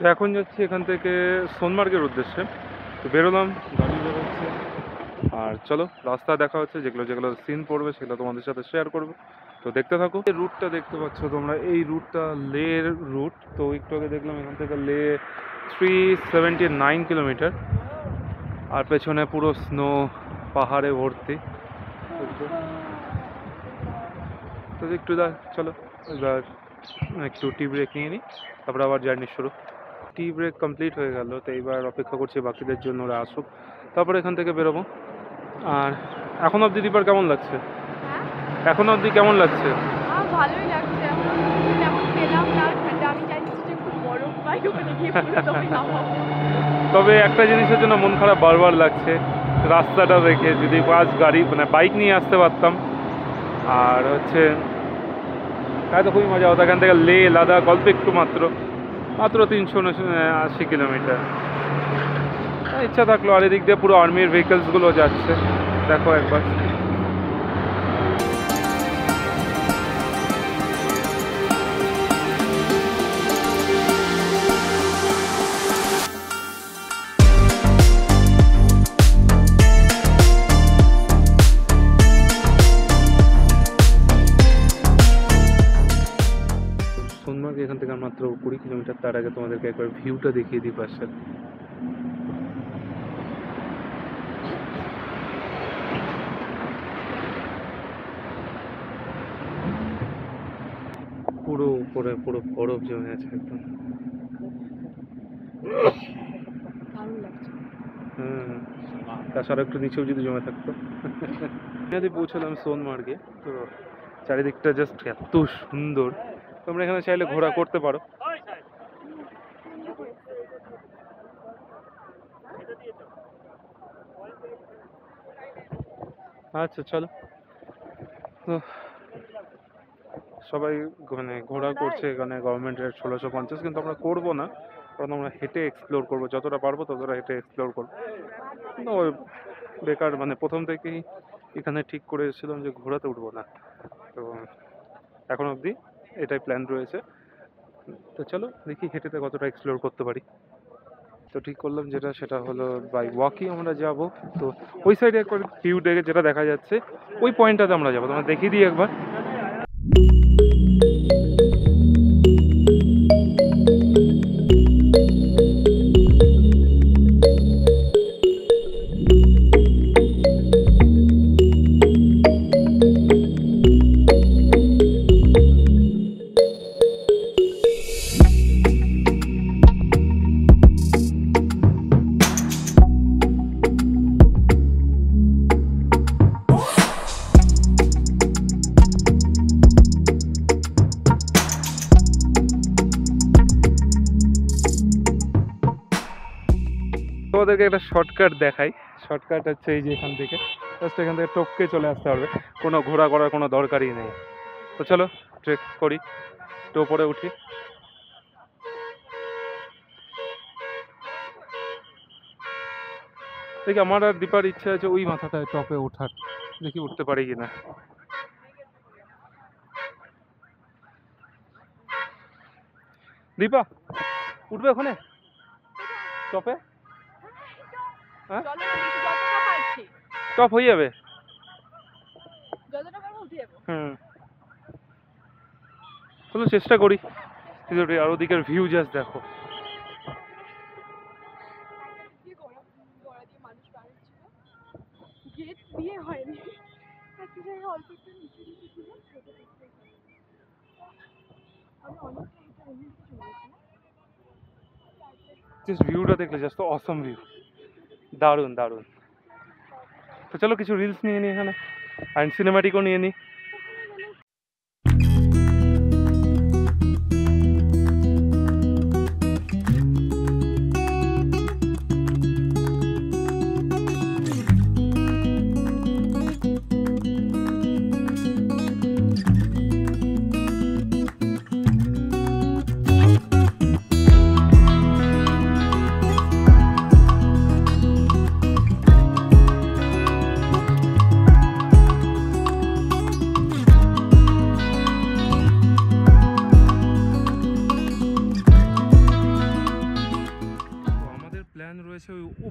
তো এখন যাচ্ছি এখান থেকে সোনমার্গের উদ্দেশ্যে। তো বেরোলাম, গাড়ি বেরোচ্ছে, আর চলো রাস্তা দেখা হচ্ছে, যেগুলো যেগুলো সিন পড়বে সেগুলো তোমাদের সাথে শেয়ার করবো। তো দেখতে থাকো। এই রুটটা দেখতে পাচ্ছ তোমরা, এই রুটটা লের রুট। তো একটু আগে দেখলাম এখান থেকে লে 379 কিলোমিটার, আর পেছনে পুরো স্নো, পাহাড়ে ভর্তি। তো একটু চলো এবার একটু টি ব্রেক নিয়ে নিই, তারপরে আবার জার্নি শুরু। টি ব্রেক কমপ্লিট হয়ে গেল, তো এইবার অপেক্ষা করছি বাকিদের জন্য, ওরা আসুক, তারপরে এখান থেকে বেরোবো। আর এখন অবধি দীপার কেমন লাগছে? এখন অবধি কেমন লাগছে? ভালোই লাগছে। এখন পেলাম না, আমি জানি যে খুব বরফ পাই, ওখানে গিয়ে পুরো নামাবো। তবে একটা জিনিসের জন্য মন খারাপ বারবার লাগছে, রাস্তাটা দেখে। যদি বাস গাড়ি মানে বাইক নিয়ে আসতে পারতাম, আর হচ্ছে তাই তো খুবই মজা হতো। এখান থেকে লে লাদাখ অল্প একটু, মাত্র 380 কিলোমিটার। ইচ্ছা থাকলো। আর এদিক দিয়ে পুরো আর্মির ভেহিকলসগুলো যাচ্ছে, দেখো একবার। সোনমার্গ এখান থেকে মাত্র 20 কিলোমিটার। তার আগে তোমাদেরকে একবার ভিউটা দেখিয়ে দিই পাশের। পুরো উপরে পুরো বরফ জমে আছে একদম। তাছাড়া একটু নিচেও যদি জমে থাকতো। পৌঁছলাম সোনমার্গে। তো চারিদিকটা জাস্ট এত সুন্দর, তোমরা এখানে চাইলে ঘোরা করতে পারো। আচ্ছা চলো। তো সবাই মানে ঘোরা করছে এখানে, গভর্নমেন্টের 1650, কিন্তু আমরা করবো না, কারণ আমরা হেঁটে এক্সপ্লোর করবো, যতটা পারবো ততটা হেঁটে এক্সপ্লোর করবো। বেকার মানে প্রথম থেকেই এখানে ঠিক করে এসেছিলাম যে ঘোরাতে উঠবো না, তো এখন অবধি এটাই প্ল্যান রয়েছে। তো চলো দেখি হেঁটেতে কতটা এক্সপ্লোর করতে পারি। তো ঠিক করলাম যেটা, সেটা হলো বাই ওয়াকই আমরা যাব। তো ওই সাইডে একবার ভিউ দেখে যেটা দেখা যাচ্ছে ওই পয়েন্টটাতে আমরা যাবো, তোমরা দেখিয়ে দিই একবার। তোমাদেরকে একটা শর্টকাট দেখাই। শর্টকাট হচ্ছে এই যে এখান থেকে, জাস্ট এখান থেকে টপকে চলে আসতে পারবে, কোনো ঘোরা করার কোনো দরকারই নেই। তো চলো ট্রেক করি, একটু উপরে উঠি। দেখি আমার আর দীপার ইচ্ছা আছে ওই মাথাটায় টপে ওঠার, দেখি উঠতে পারি কিনা। দীপা উঠবে ওখানে টপে? হ্যাঁ টপ হয়ে যাবে। চলো চেষ্টা করি। আর ওদিকের ভিউ জাস্ট দেখো। জাস্ট ভিউটা দেখলে জাস্ট অসম ভিউ, দারুণ দারুণ। তো চলো কিছু রিলস নিয়ে নিই এখানে, অ্যান্ড সিনেম্যাটিকও নিয়ে নিই।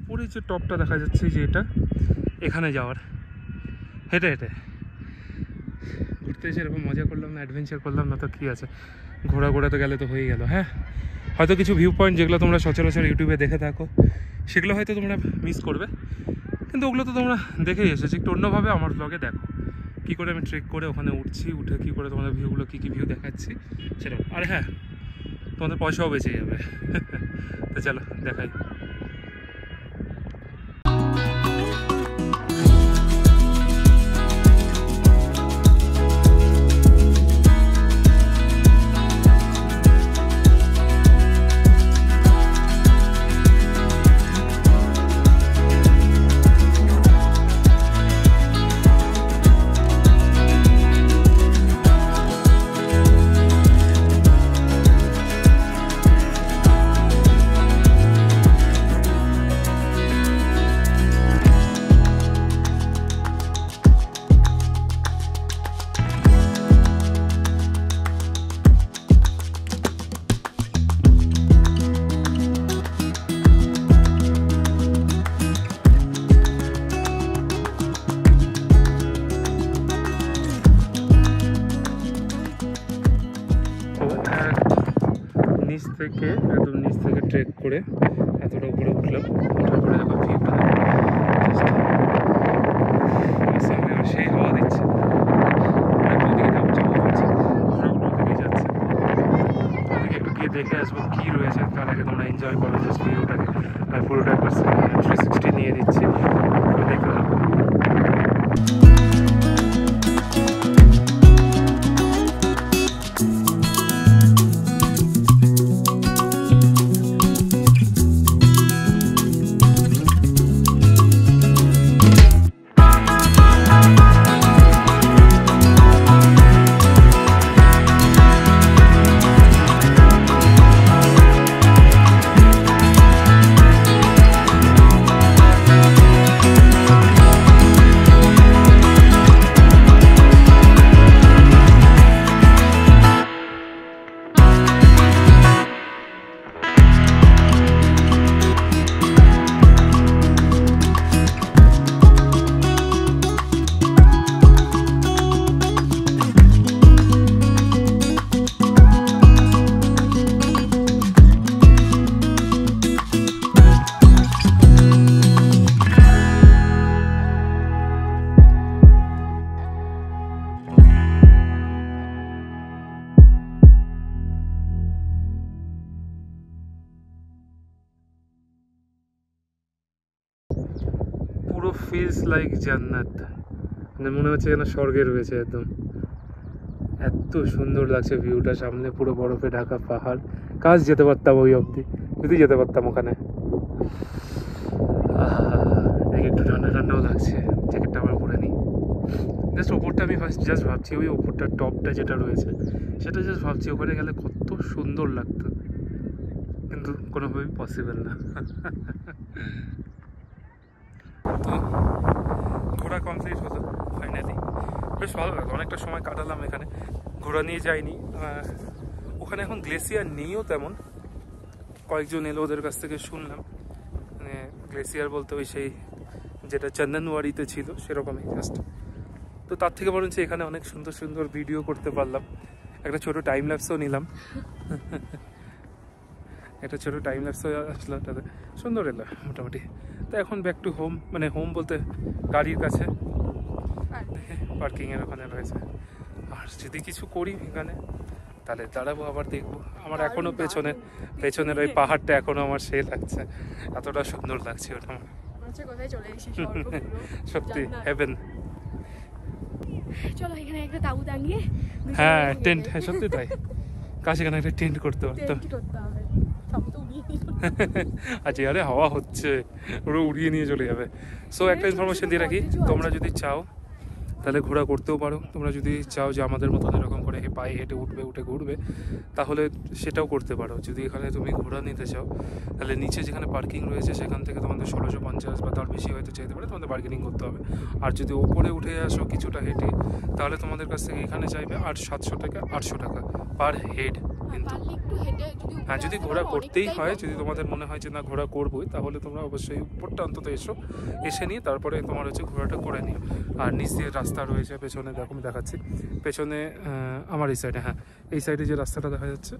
ওপরে যে টপটা দেখা যাচ্ছে যে এটা এখানে যাওয়ার, হেঁটে হেঁটে ঘুরতে এসে এরকম মজা করলাম না, অ্যাডভেঞ্চার করলাম না তো কী আছে, ঘোরাতে গেলে তো হয়ে গেল। হ্যাঁ, হয়তো কিছু ভিউ পয়েন্ট যেগুলো তোমরা সচরাচর ইউটিউবে দেখে থাকো সেগুলো হয়তো তোমরা মিস করবে, কিন্তু ওগুলো তো তোমরা দেখেই এসেছো। একটু অন্যভাবে আমার ব্লগে দেখো কী করে আমি ট্রেক করে ওখানে উঠছি, উঠে কী করে তোমাদের ভিউগুলো কী ভিউ দেখাচ্ছি সেটা। আর হ্যাঁ, তোমাদের পয়সাও বেঁচে যাবে। তো চলো দেখাই। নিচ থেকে একদম নিচ থেকে ট্রেক করে এতটা উপরে উঠলাম, ওঠার পরে এখন ভিউটা সেই হাওয়া দিচ্ছে, ঘোরাগুলো দিকেই যাচ্ছে। ওদিকে একটু গিয়ে দেখে আসবো কী রয়েছে, তার আগে তোমরা এনজয় করো জাস্ট ভিউটাকে। আর পুরোটা একবার 360 নিয়ে নিচ্ছি, দেখতে থাকো। পুরো ফিলস লাইক জান্নাত, মানে মনে হচ্ছে যেন স্বর্গে রয়েছে একদম। এত সুন্দর লাগছে ভিউটা, সামনে পুরো বরফে ঢাকা পাহাড়। কাজ যেতে পারতাম ওই অবধি, যদি যেতে পারতাম ওখানে। একটু ঠান্ডা ঠান্ডাও লাগছে, জ্যাকেটটা আবার পরে নিই। জাস্ট ওপরটা আমি ফার্স্ট জাস্ট ভাবছি, ওই ওপরটা টপটা যেটা রয়েছে সেটা জাস্ট ভাবছি ওখানে গেলে কত সুন্দর লাগতো, কিন্তু কোনোভাবেই পসিবল না। তো ঘোরা কমপ্লিট হলো ফাইনালি, বেশ ভালো লাগলো, অনেকটা সময় কাটালাম এখানে। ঘোরা নিয়ে যাইনি, ওখানে এখন গ্লেসিয়ার নেইও তেমন, কয়েকজন এলো ওদের কাছ থেকে শুনলাম, মানে গ্লেসিয়ার বলতে ওই সেই যেটা চন্দনওয়াড়িতে ছিল সেরকমই জাস্ট। তো তার থেকে বরঞ্চ এখানে অনেক সুন্দর সুন্দর ভিডিও করতে পারলাম, একটা ছোট টাইম ল্যাপসও নিলাম। একটা ছোটো টাইম ল্যাপস আসলো, তাতে সুন্দর এলো মোটামুটি। তো এখন ব্যাক টু হোম, মানে হোম বলতে গাড়ির কাছে, দেখে পার্কিংয়ের ওখানে রয়েছে। আর যদি কিছু করি এখানে তাহলে দাঁড়াবো, আবার দেখবো। আমার এখনও পেছনের ওই পাহাড়টা এখনও আমার সেই লাগছে, এতটা সুন্দর লাগছে ওটা। সত্যি হেভেন। চলো এখানে একটা তাঁবু টাঙিয়ে, হ্যাঁ টেন্ট, হ্যাঁ সত্যি তাই, কাছে এখানে একটা টেন্ট করতে পারতাম। আচ্ছা আরে হাওয়া হচ্ছে, ওরা উড়িয়ে নিয়ে চলে যাবে। সো একটা ইনফরমেশন দিয়ে রাখি, তোমরা যদি চাও তাহলে ঘোরা করতেও পারো। তোমরা যদি চাও যে আমাদের মতন এরকম করে পায়ে হেঁটে উঠে ঘুরবে, তাহলে সেটাও করতে পারো। যদি এখানে তুমি ঘোরা নিতে চাও তাহলে নিচে যেখানে পার্কিং রয়েছে সেখান থেকে তোমাদের 1650 বা তার বেশি হয়তো চাইতে পারে, তোমাদের বার্গেনিং করতে হবে। আর যদি ওপরে উঠে আসো কিছুটা হেঁটে, তাহলে তোমাদের কাছ থেকে এখানে চাইবে 700 টাকা 800 টাকা পার হেড, কিন্তু পারলে একটু হেঁটে যদি হ্যাঁ, যদি উপরে ঘোরা আসতে পারো, করতেই অনেকটাই হয়, কম। যদি তোমাদের মনে হয় যে না ঘোরা করবোই, তাহলে তোমরা অবশ্যই উপরটা অন্তত এসে নিয়ে তারপরে তোমার হচ্ছে ঘোরাটা করে নিও। আর নিচ দিয়ে রাস্তা রয়েছে পেছনে, দেখো আমি দেখাচ্ছি পেছনে, আমার এই সাইডে, হ্যাঁ এই সাইডে যে রাস্তাটা দেখা যাচ্ছে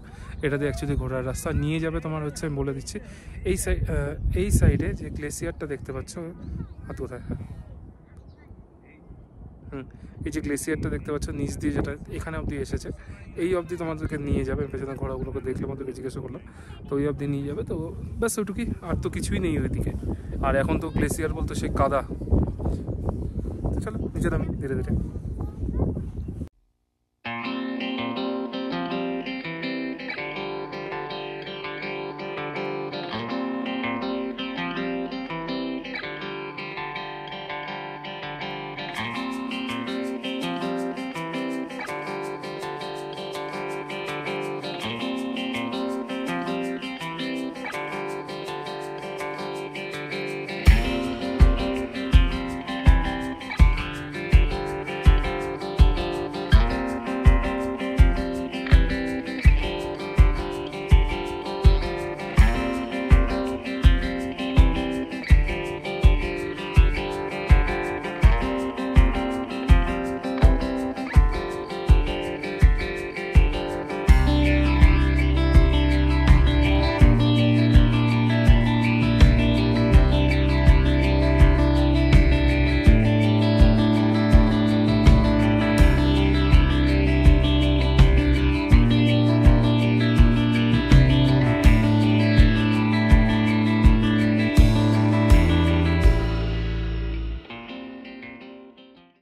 এটা দিয়ে অ্যাকচুয়ালি ঘোরার রাস্তা নিয়ে যাবে তোমার হচ্ছে, আমি বলে দিচ্ছি এই সাইডে যে গ্লেসিয়ারটা দেখতে পাচ্ছ, হাত কোথায়, হ্যাঁ এই যে গ্লেসিয়ারটা দেখতে পাচ্ছ নিচ দিয়ে, যেটা এখানে অবধি এসেছে, এই অবধি তোমাদেরকে নিয়ে যাবে। পেছনে ঘোড়াগুলোকে দেখলে আমাদেরকে জিজ্ঞাসা করলাম, তো ওই অবধি নিয়ে যাবে। তো ব্যাস ওইটুকুই, আর তো কিছুই নেই ওইদিকে। আর এখন তো গ্লেসিয়ার বলতে সেই কাদা। তো চলো নিচে নামি ধীরে ধীরে।